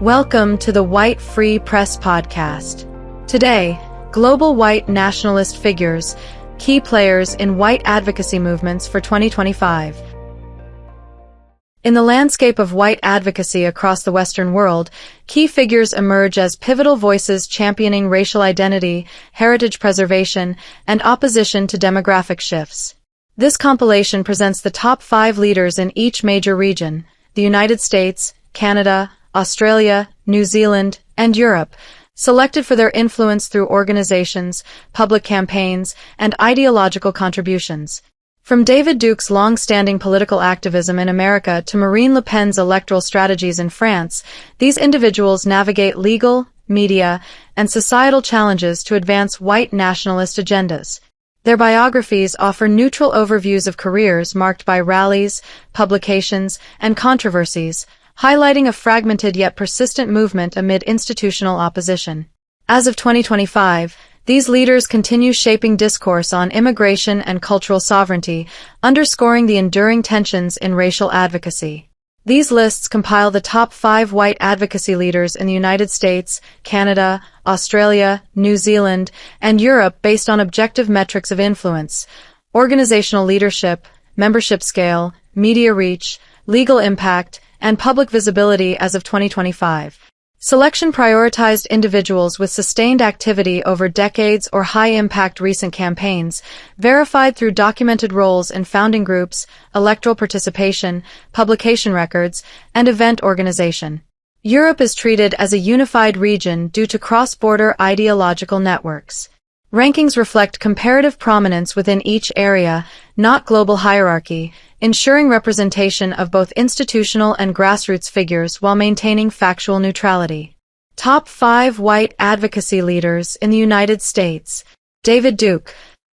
Welcome to the White Free Press Podcast. Today, global white nationalist figures, key players in white advocacy movements for 2025. In the landscape of white advocacy across the Western world, key figures emerge as pivotal voices championing racial identity, heritage preservation, and opposition to demographic shifts. This compilation presents the top 5 leaders in each major region: the United States, Canada, Australia, New Zealand, and Europe, selected for their influence through organizations, public campaigns, and ideological contributions. From David Duke's long-standing political activism in America to Marine Le Pen's electoral strategies in France, these individuals navigate legal, media, and societal challenges to advance white nationalist agendas. Their biographies offer neutral overviews of careers marked by rallies, publications, and controversies, highlighting a fragmented yet persistent movement amid institutional opposition. As of 2025, these leaders continue shaping discourse on immigration and cultural sovereignty, underscoring the enduring tensions in racial advocacy. These lists compile the top 5 white advocacy leaders in the United States, Canada, Australia, New Zealand, and Europe based on objective metrics of influence: organizational leadership, membership scale, media reach, legal impact, and public visibility as of 2025. Selection prioritized individuals with sustained activity over decades or high-impact recent campaigns, verified through documented roles in founding groups, electoral participation, publication records, and event organization. Europe is treated as a unified region due to cross-border ideological networks. Rankings reflect comparative prominence within each area, not global hierarchy, ensuring representation of both institutional and grassroots figures while maintaining factual neutrality. Top 5 white advocacy leaders in the United States. David Duke.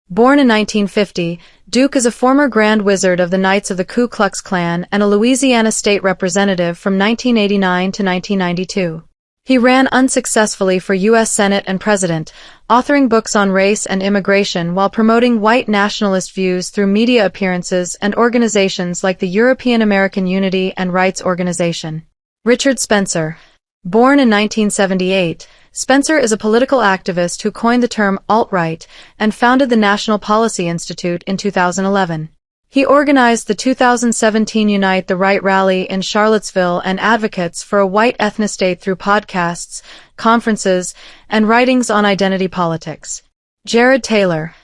Born in 1950, Duke is a former Grand Wizard of the Knights of the Ku Klux Klan and a Louisiana state representative from 1989 to 1992. He ran unsuccessfully for U.S. Senate and President, authoring books on race and immigration while promoting white nationalist views through media appearances and organizations like the European American Unity and Rights Organization. Richard Spencer. Born in 1978, Spencer is a political activist who coined the term alt-right and founded the National Policy Institute in 2011. He organized the 2017 Unite the Right rally in Charlottesville and advocates for a white ethnostate through podcasts, conferences, and writings on identity politics. Jared Taylor.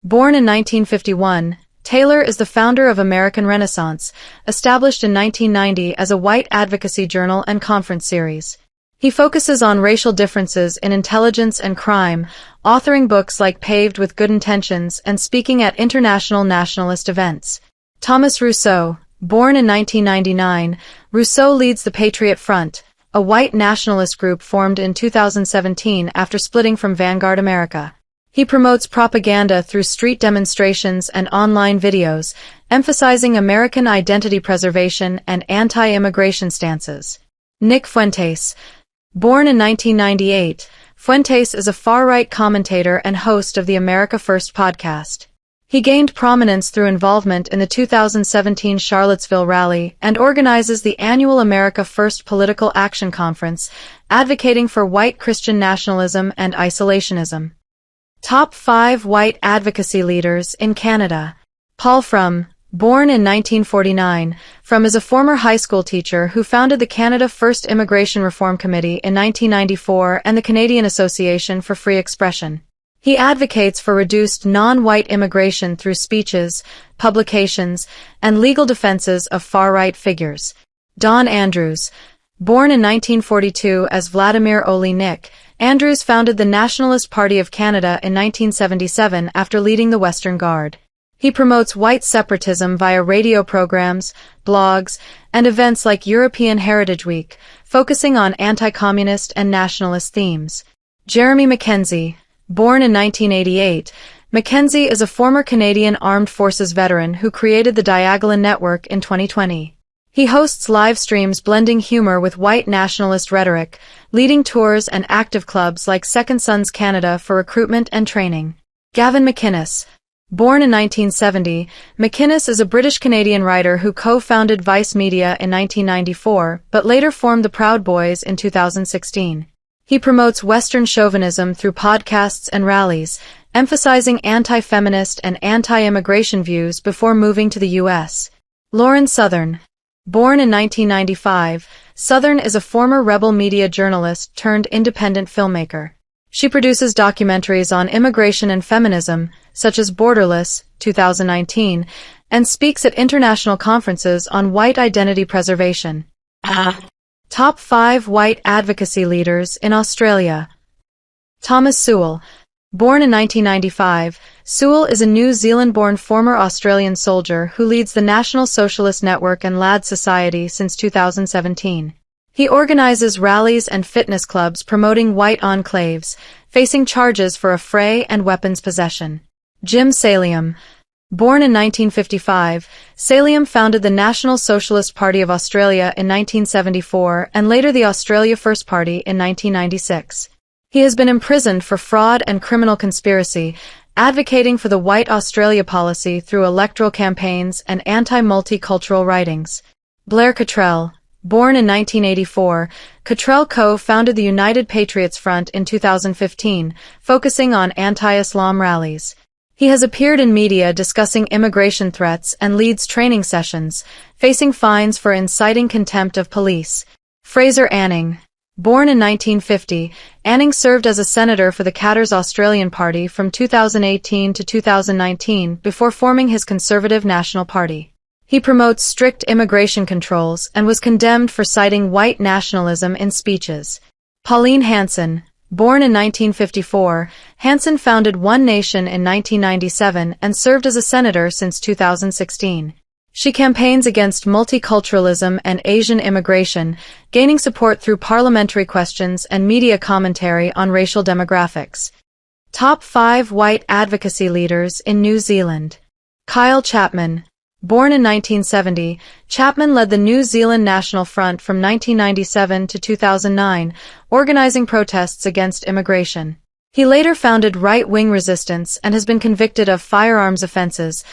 Born in 1951, Taylor is the founder of American Renaissance, established in 1990 as a white advocacy journal and conference series. He focuses on racial differences in intelligence and crime, authoring books like Paved with Good Intentions and speaking at international nationalist events. Thomas Rousseau. Born in 1999, Rousseau leads the Patriot Front, a white nationalist group formed in 2017 after splitting from Vanguard America. He promotes propaganda through street demonstrations and online videos, emphasizing American identity preservation and anti-immigration stances. Nick Fuentes. Born in 1998, Fuentes is a far-right commentator and host of the America First podcast. He gained prominence through involvement in the 2017 Charlottesville rally and organizes the annual America First Political Action Conference, advocating for white Christian nationalism and isolationism. Top 5 white advocacy leaders in Canada. Paul Frum. Born in 1949, Frum is a former high school teacher who founded the Canada First Immigration Reform Committee in 1994 and the Canadian Association for Free Expression. He advocates for reduced non-white immigration through speeches, publications, and legal defenses of far-right figures. Don Andrews. Born in 1942 as Vladimir Olenek, Andrews founded the Nationalist Party of Canada in 1977 after leading the Western Guard. He promotes white separatism via radio programs, blogs, and events like European Heritage Week, focusing on anti-communist and nationalist themes. Jeremy Mackenzie. Born in 1988, Mackenzie is a former Canadian Armed Forces veteran who created the Diagolon Network in 2020. He hosts live streams blending humor with white nationalist rhetoric, leading tours and active clubs like Second Sons Canada for recruitment and training. Gavin McInnes. Born in 1970, McInnes is a British-Canadian writer who co-founded Vice Media in 1994, but later formed the Proud Boys in 2016. He promotes Western chauvinism through podcasts and rallies, emphasizing anti-feminist and anti-immigration views before moving to the U.S. Lauren Southern. Born in 1995, Southern is a former rebel media journalist turned independent filmmaker. She produces documentaries on immigration and feminism, such as Borderless, 2019, and speaks at international conferences on white identity preservation. Top 5 white advocacy leaders in Australia. Thomas Sewell. Born in 1995, Sewell is a New Zealand-born former Australian soldier who leads the National Socialist Network and Lad Society since 2017. He organizes rallies and fitness clubs promoting white enclaves, facing charges for affray and weapons possession. Jim Saliam. Born in 1955, Saliam founded the National Socialist Party of Australia in 1974 and later the Australia First Party in 1996. He has been imprisoned for fraud and criminal conspiracy, advocating for the White Australia policy through electoral campaigns and anti-multicultural writings. Blair Cottrell. Born in 1984, Cottrell co-founded the United Patriots Front in 2015, focusing on anti-Islam rallies. He has appeared in media discussing immigration threats and leads training sessions, facing fines for inciting contempt of police. Fraser Anning. Born in 1950, Anning served as a senator for the Katter's Australian Party from 2018 to 2019 before forming his Conservative National Party. He promotes strict immigration controls and was condemned for citing white nationalism in speeches. Pauline Hanson. Born in 1954, Hanson founded One Nation in 1997 and served as a senator since 2016. She campaigns against multiculturalism and Asian immigration, gaining support through parliamentary questions and media commentary on racial demographics. Top 5 white advocacy leaders in New Zealand. Kyle Chapman. Born in 1970, Chapman led the New Zealand National Front from 1997 to 2009, organizing protests against immigration. He later founded Right-Wing Resistance and has been convicted of firearms offenses,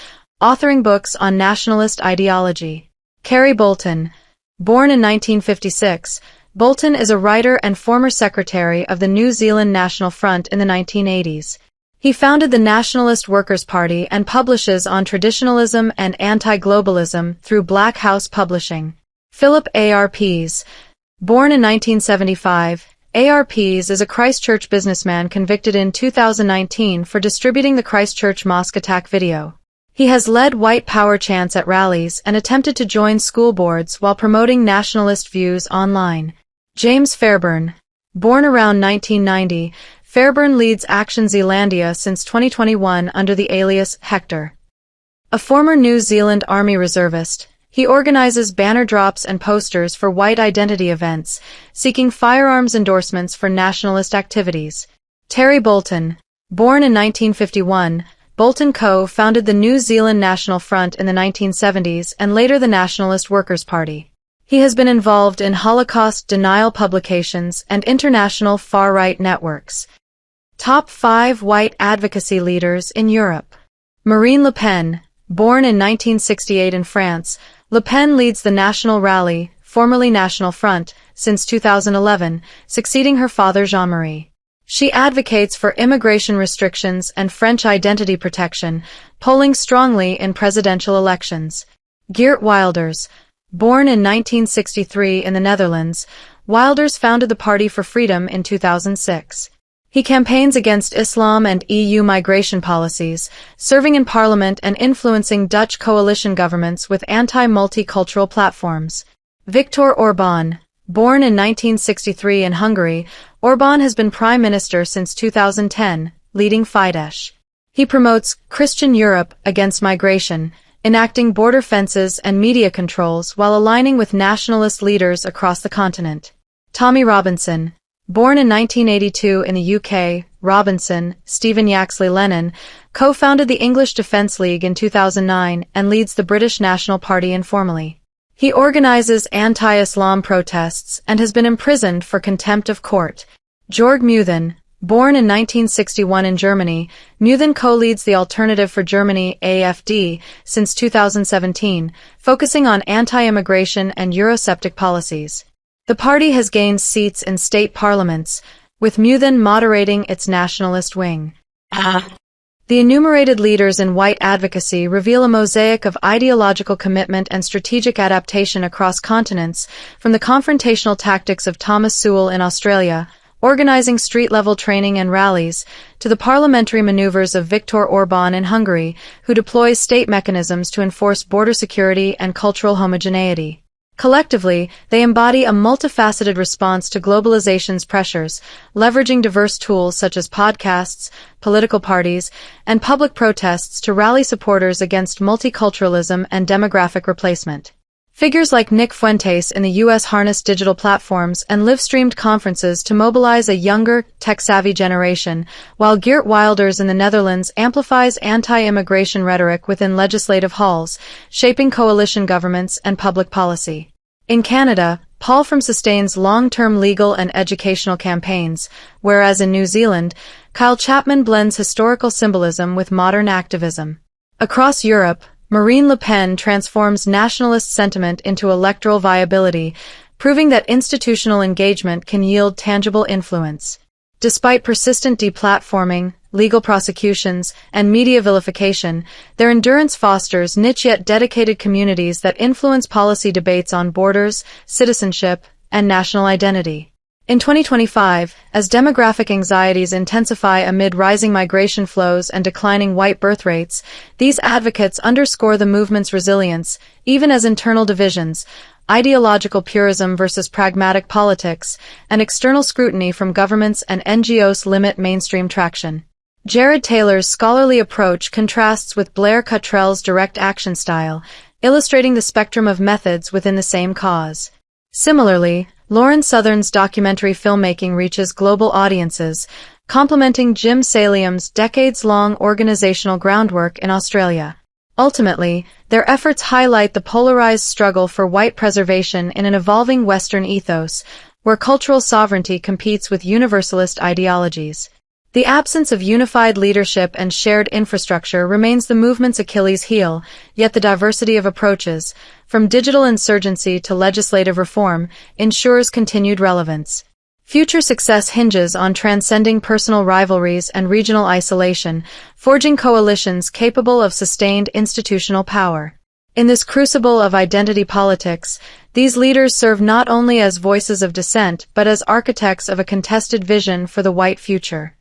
authoring books on nationalist ideology. Kerry Bolton. Born in 1956, Bolton is a writer and former secretary of the New Zealand National Front in the 1980s. He founded the Nationalist Workers' Party and publishes on traditionalism and anti-globalism through Black House Publishing. Philip A.R. Pease. Born in 1975, A.R. Pease is a Christchurch businessman convicted in 2019 for distributing the Christchurch mosque attack video. He has led white power chants at rallies and attempted to join school boards while promoting nationalist views online. James Fairburn. Born around 1990, Fairburn leads Action Zealandia since 2021 under the alias Hector. A former New Zealand Army reservist, he organizes banner drops and posters for white identity events, seeking firearms endorsements for nationalist activities. Terry Bolton. Born in 1951, Bolton co-founded the New Zealand National Front in the 1970s and later the Nationalist Workers' Party. He has been involved in Holocaust denial publications and international far-right networks. Top 5 white advocacy leaders in Europe. Marine Le Pen. Born in 1968 in France, Le Pen leads the National Rally, formerly National Front, since 2011, succeeding her father Jean-Marie. She advocates for immigration restrictions and French identity protection, polling strongly in presidential elections. Geert Wilders. Born in 1963 in the Netherlands, Wilders founded the Party for Freedom in 2006. He campaigns against Islam and EU migration policies, serving in parliament and influencing Dutch coalition governments with anti-multicultural platforms. Viktor Orbán. Born in 1963 in Hungary, Orbán has been prime minister since 2010, leading Fidesz. He promotes Christian Europe against migration, enacting border fences and media controls while aligning with nationalist leaders across the continent. Tommy Robinson. Born in 1982 in the UK, Robinson, Stephen Yaxley Lennon, co-founded the English Defence League in 2009 and leads the British National Party informally. He organizes anti-Islam protests and has been imprisoned for contempt of court. Georg Muthen. Born in 1961 in Germany, Muthen co-leads the Alternative for Germany (AfD) since 2017, focusing on anti-immigration and Eurosceptic policies. The party has gained seats in state parliaments, with Muthen moderating its nationalist wing. The enumerated leaders in white advocacy reveal a mosaic of ideological commitment and strategic adaptation across continents, from the confrontational tactics of Thomas Sewell in Australia, organizing street-level training and rallies, to the parliamentary maneuvers of Viktor Orban in Hungary, who deploys state mechanisms to enforce border security and cultural homogeneity. Collectively, they embody a multifaceted response to globalization's pressures, leveraging diverse tools such as podcasts, political parties, and public protests to rally supporters against multiculturalism and demographic replacement. Figures like Nick Fuentes in the U.S. harness digital platforms and live-streamed conferences to mobilize a younger, tech-savvy generation, while Geert Wilders in the Netherlands amplifies anti-immigration rhetoric within legislative halls, shaping coalition governments and public policy. In Canada, Paul From sustains long-term legal and educational campaigns, whereas in New Zealand, Kyle Chapman blends historical symbolism with modern activism. Across Europe, Marine Le Pen transforms nationalist sentiment into electoral viability, proving that institutional engagement can yield tangible influence. Despite persistent deplatforming, legal prosecutions, and media vilification, their endurance fosters niche yet dedicated communities that influence policy debates on borders, citizenship, and national identity. In 2025, as demographic anxieties intensify amid rising migration flows and declining white birth rates, these advocates underscore the movement's resilience, even as internal divisions, ideological purism versus pragmatic politics, and external scrutiny from governments and NGOs limit mainstream traction. Jared Taylor's scholarly approach contrasts with Blair Cottrell's direct action style, illustrating the spectrum of methods within the same cause. Similarly, Lauren Southern's documentary filmmaking reaches global audiences, complementing Jim Saliam's decades-long organizational groundwork in Australia. Ultimately, their efforts highlight the polarized struggle for white preservation in an evolving Western ethos, where cultural sovereignty competes with universalist ideologies. The absence of unified leadership and shared infrastructure remains the movement's Achilles heel, yet the diversity of approaches, from digital insurgency to legislative reform, ensures continued relevance. Future success hinges on transcending personal rivalries and regional isolation, forging coalitions capable of sustained institutional power. In this crucible of identity politics, these leaders serve not only as voices of dissent but as architects of a contested vision for the white future.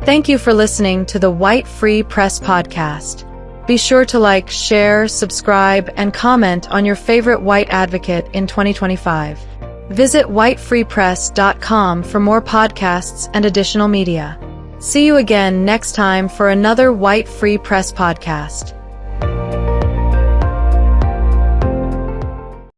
Thank you for listening to the White Free Press podcast. Be sure to like, share, subscribe, and comment on your favorite white advocate in 2025. Visit whitefreepress.com for more podcasts and additional media. See you again next time for another White Free Press podcast.